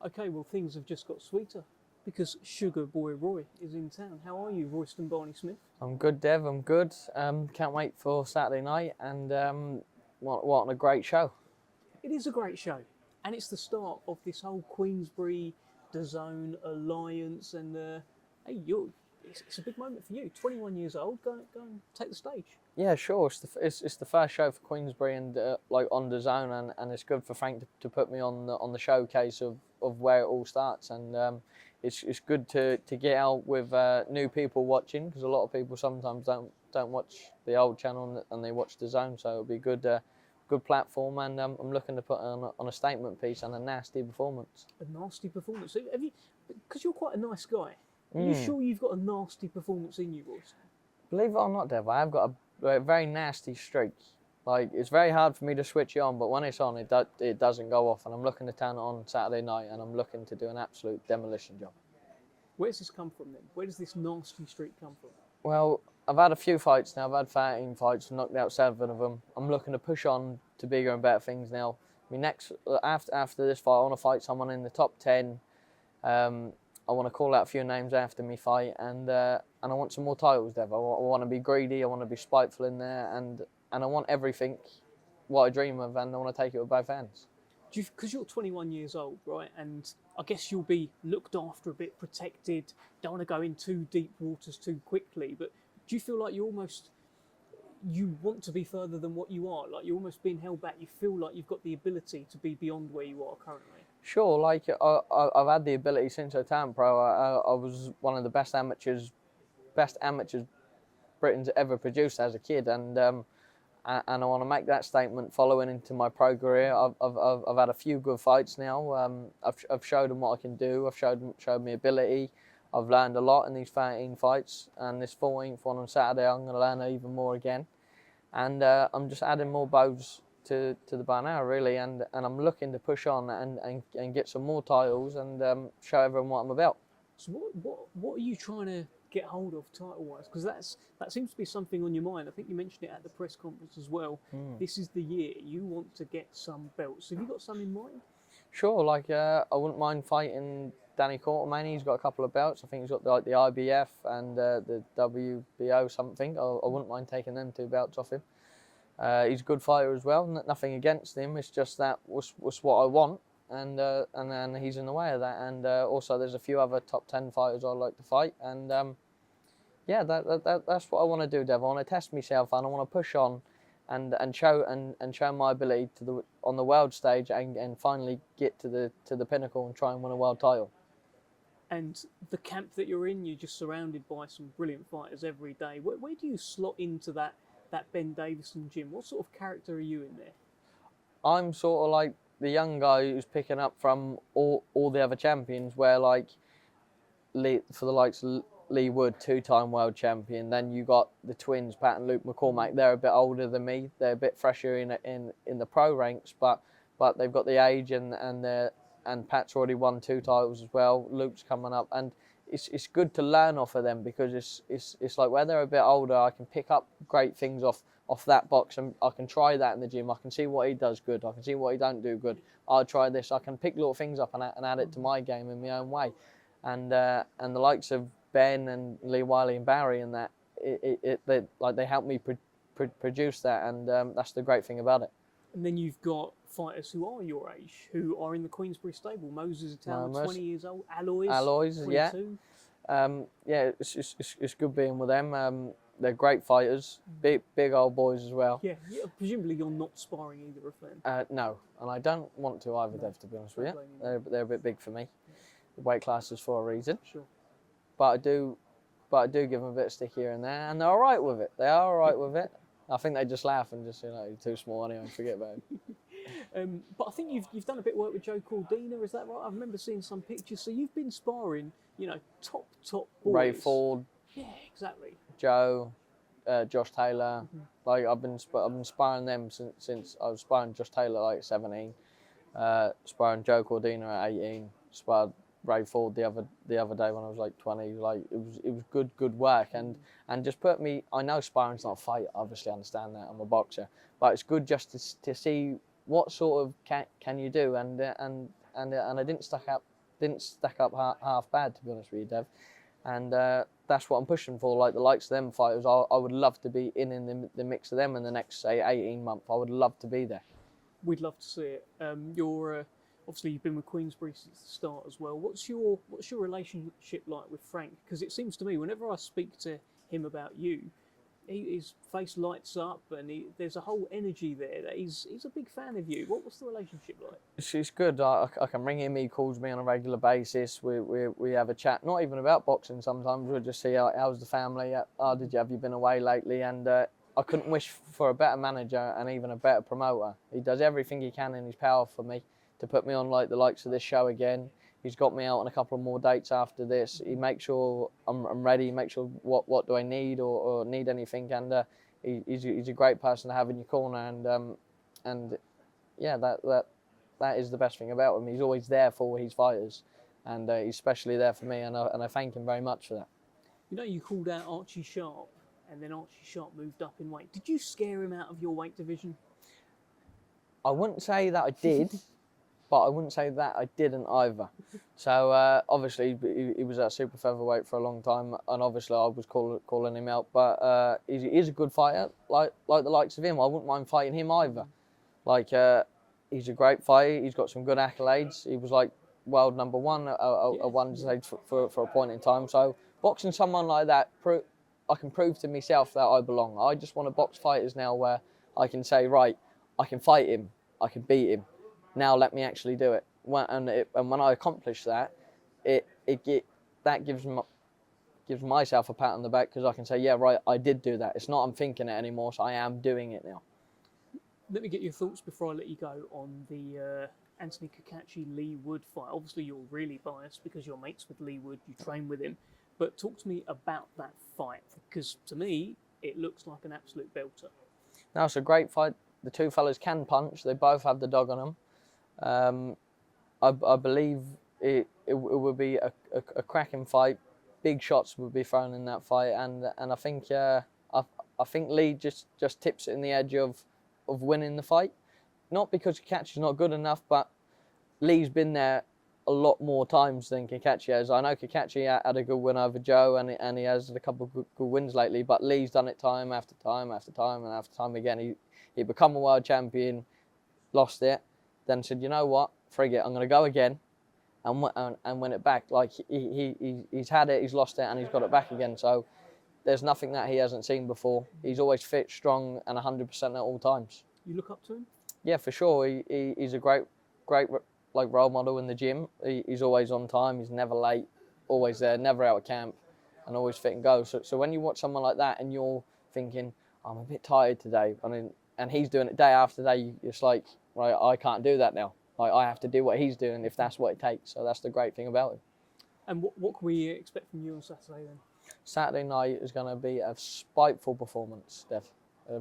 Okay, well, things have just got sweeter because Sugar Boy Roy is in town. How are you, Royston Barney-Smith? I'm good, Dev. I'm good. Can't wait for Saturday night, and what a great show. It is a great show, and it's the start of this whole Queensberry DAZN alliance. And hey, it's a big moment for you. 21 years old, go and take the stage. Yeah, sure. It's the first show for Queensberry and like on DAZN, and it's good for Frank to put me on the showcase of where it all starts, and it's good to get out with new people watching, because a lot of people sometimes don't watch the old channel and they watch DAZN, so it'll be good platform, and I'm looking to put on a statement piece and a nasty performance. A nasty performance. So have you? Because you're quite a nice guy. Are you sure you've got a nasty performance in you, Royce? Believe it or not, Dev, I have got a very nasty streak. Like, it's very hard for me to switch it on, but when it's on, it doesn't go off. And I'm looking to turn it on Saturday night, and I'm looking to do an absolute demolition job. Where's this come from then? Where does this nasty streak come from? Well, I've had a few fights now. I've had 13 fights, knocked out 7 of them. I'm looking to push on to bigger and better things now. I mean, after this fight, I want to fight someone in the top 10. I want to call out a few names after me fight, and I want some more titles, Dev. I want to be greedy. I want to be spiteful in there, and I want everything what I dream of, and I want to take it with both hands. Because you're 21 years old, right? And I guess you'll be looked after a bit, protected. Don't want to go in too deep waters too quickly. But do you feel like you want to be further than what you are? Like you're almost being held back. You feel like you've got the ability to be beyond where you are currently. Sure, like I've had the ability since I turned pro. I was one of the best amateurs Britain's ever produced as a kid, and I want to make that statement following into my pro career. I've had a few good fights now. I've showed them what I can do. I've showed me ability. I've learned a lot in these 13 fights, and this 14th one on Saturday I'm going to learn even more again. And I'm just adding more bows to the bar now, really, and I'm looking to push on and get some more titles and show everyone what I'm about. So what are you trying to get hold of title-wise? Because that seems to be something on your mind. I think you mentioned it at the press conference as well. This is the year you want to get some belts. Have you got some in mind? Sure, like I wouldn't mind fighting Danny Quartermain. He's got a couple of belts. I think he's got the IBF and the WBO something. I wouldn't mind taking them 2 belts off him. He's a good fighter as well. Nothing against him. It's just that was what I want, and then he's in the way of that. And also, there's a few other top 10 fighters I'd like to fight. And yeah, that's what I want to do, Dev. I want to test myself, and I want to push on, and show my ability on the world stage, and finally get to the pinnacle and try and win a world title. And the camp that you're in, you're just surrounded by some brilliant fighters every day. Where do you slot into that Ben Davison gym? What sort of character are you in there? I'm sort of like the young guy who's picking up from all the other champions, where like for the likes of Lee Wood, 2-time world champion. Then you got the twins, Pat and Luke McCormack. They're a bit older than me. They're a bit fresher in the pro ranks, but they've got the age, and Pat's already won 2 titles as well. Luke's coming up, and it's good to learn off of them, because it's like where they're a bit older, I can pick up great things off that box, and I can try that in the gym. I can see what he does good. I can see what he don't do good. I'll try this. I can pick little things up and add it to my game in my own way. And the likes of Ben and Lee Wiley and Barry and that, they help me produce that, and that's the great thing about it. And then you've got fighters who are your age, who are in the Queensberry stable. Moses Italian, 20 years old. Alloys, 22. Yeah, it's good being with them. They're great fighters, big old boys as well. Yeah, presumably you're not sparring either of them. No, and I don't want to either, Dev, to be honest with you. They're a bit big for me. The weight class is for a reason. Sure. But I do give them a bit of stick here and there, and they're all right with it. They are all right with it. I think they just laugh and just, you're too small anyway, forget about it. But I think you've done a bit of work with Joe Cordina, is that right? I remember seeing some pictures. So you've been sparring, top boys. Ray Ford. Yeah, exactly. Joe, Josh Taylor. Like I've been sparring them since I was sparring Josh Taylor like 17. Sparring Joe Cordina at 18. Sparred Ray Ford the other day when I was like 20. Like it was good work, and just put me. I know sparring's not a fight. Obviously, I understand that. I'm a boxer, but it's good just to see what sort of can you do, and I didn't didn't stack up half bad, to be honest with you, Dev. And that's what I'm pushing for. Like the likes of them fighters, I would love to be in the mix of them in the next, say, 18 months. I would love to be there. We'd love to see it. You're obviously you've been with Queensberry since the start as well. What's your relationship like with Frank? Because it seems to me whenever I speak to him about you, his face lights up and there's a whole energy there that he's a big fan of you. What's the relationship like? It's good. I can ring him. He calls me on a regular basis. We have a chat, not even about boxing. Sometimes we'll just see how's the family. Have you been away lately? And I couldn't wish for a better manager and even a better promoter. He does everything he can in his power for me to put me on like the likes of this show again. He's got me out on a couple of more dates after this. He makes sure I'm ready. He makes sure what do I need or need anything. And he's a great person to have in your corner. And yeah, that is the best thing about him. He's always there for his fighters, and he's especially there for me. And I thank him very much for that. You know, you called out Archie Sharp, and then Archie Sharp moved up in weight. Did you scare him out of your weight division? I wouldn't say that I did. But I wouldn't say that I didn't either. So obviously he was at super featherweight for a long time, and obviously I was calling him out. But he's a good fighter, like the likes of him. I wouldn't mind fighting him either. Like he's a great fighter. He's got some good accolades. He was like world number one at one stage for a point in time. So boxing someone like that, I can prove to myself that I belong. I just want to box fighters now where I can say, right, I can fight him, I can beat him. Now let me actually do it. And when I accomplish that, that gives myself a pat on the back because I can say, yeah, right, I did do that. It's not I'm thinking it anymore, so I am doing it now. Let me get your thoughts before I let you go on the Anthony Kakachi-Lee Wood fight. Obviously, you're really biased because you're mates with Lee Wood, you train with him. But talk to me about that fight because to me, it looks like an absolute belter. No, it's a great fight. The two fellas can punch. They both have the dog on them. I believe it would be a cracking fight. Big shots would be thrown in that fight, and I think Lee just tips it in the edge of winning the fight. Not because Kakachi's not good enough, but Lee's been there a lot more times than Kakachi has. I know Kakachi had a good win over Joe, and he has a couple of good wins lately, but Lee's done it time after time after time and after time again. He become a world champion, lost it, then said, you know what, frig it, I'm going to go again and win it back. Like he's had it, he's lost it, and he's got it back again. So there's nothing that he hasn't seen before. He's always fit, strong, and 100% at all times. You look up to him? Yeah, for sure. He's a great like role model in the gym. He's always on time. He's never late, always there, never out of camp, and always fit and go. So when you watch someone like that and you're thinking, I'm a bit tired today, and he's doing it day after day, it's like, right, I can't do that now. Like I have to do what he's doing if that's what it takes. So that's the great thing about him. And what can we expect from you on Saturday then? Saturday night is going to be a spiteful performance, Dev.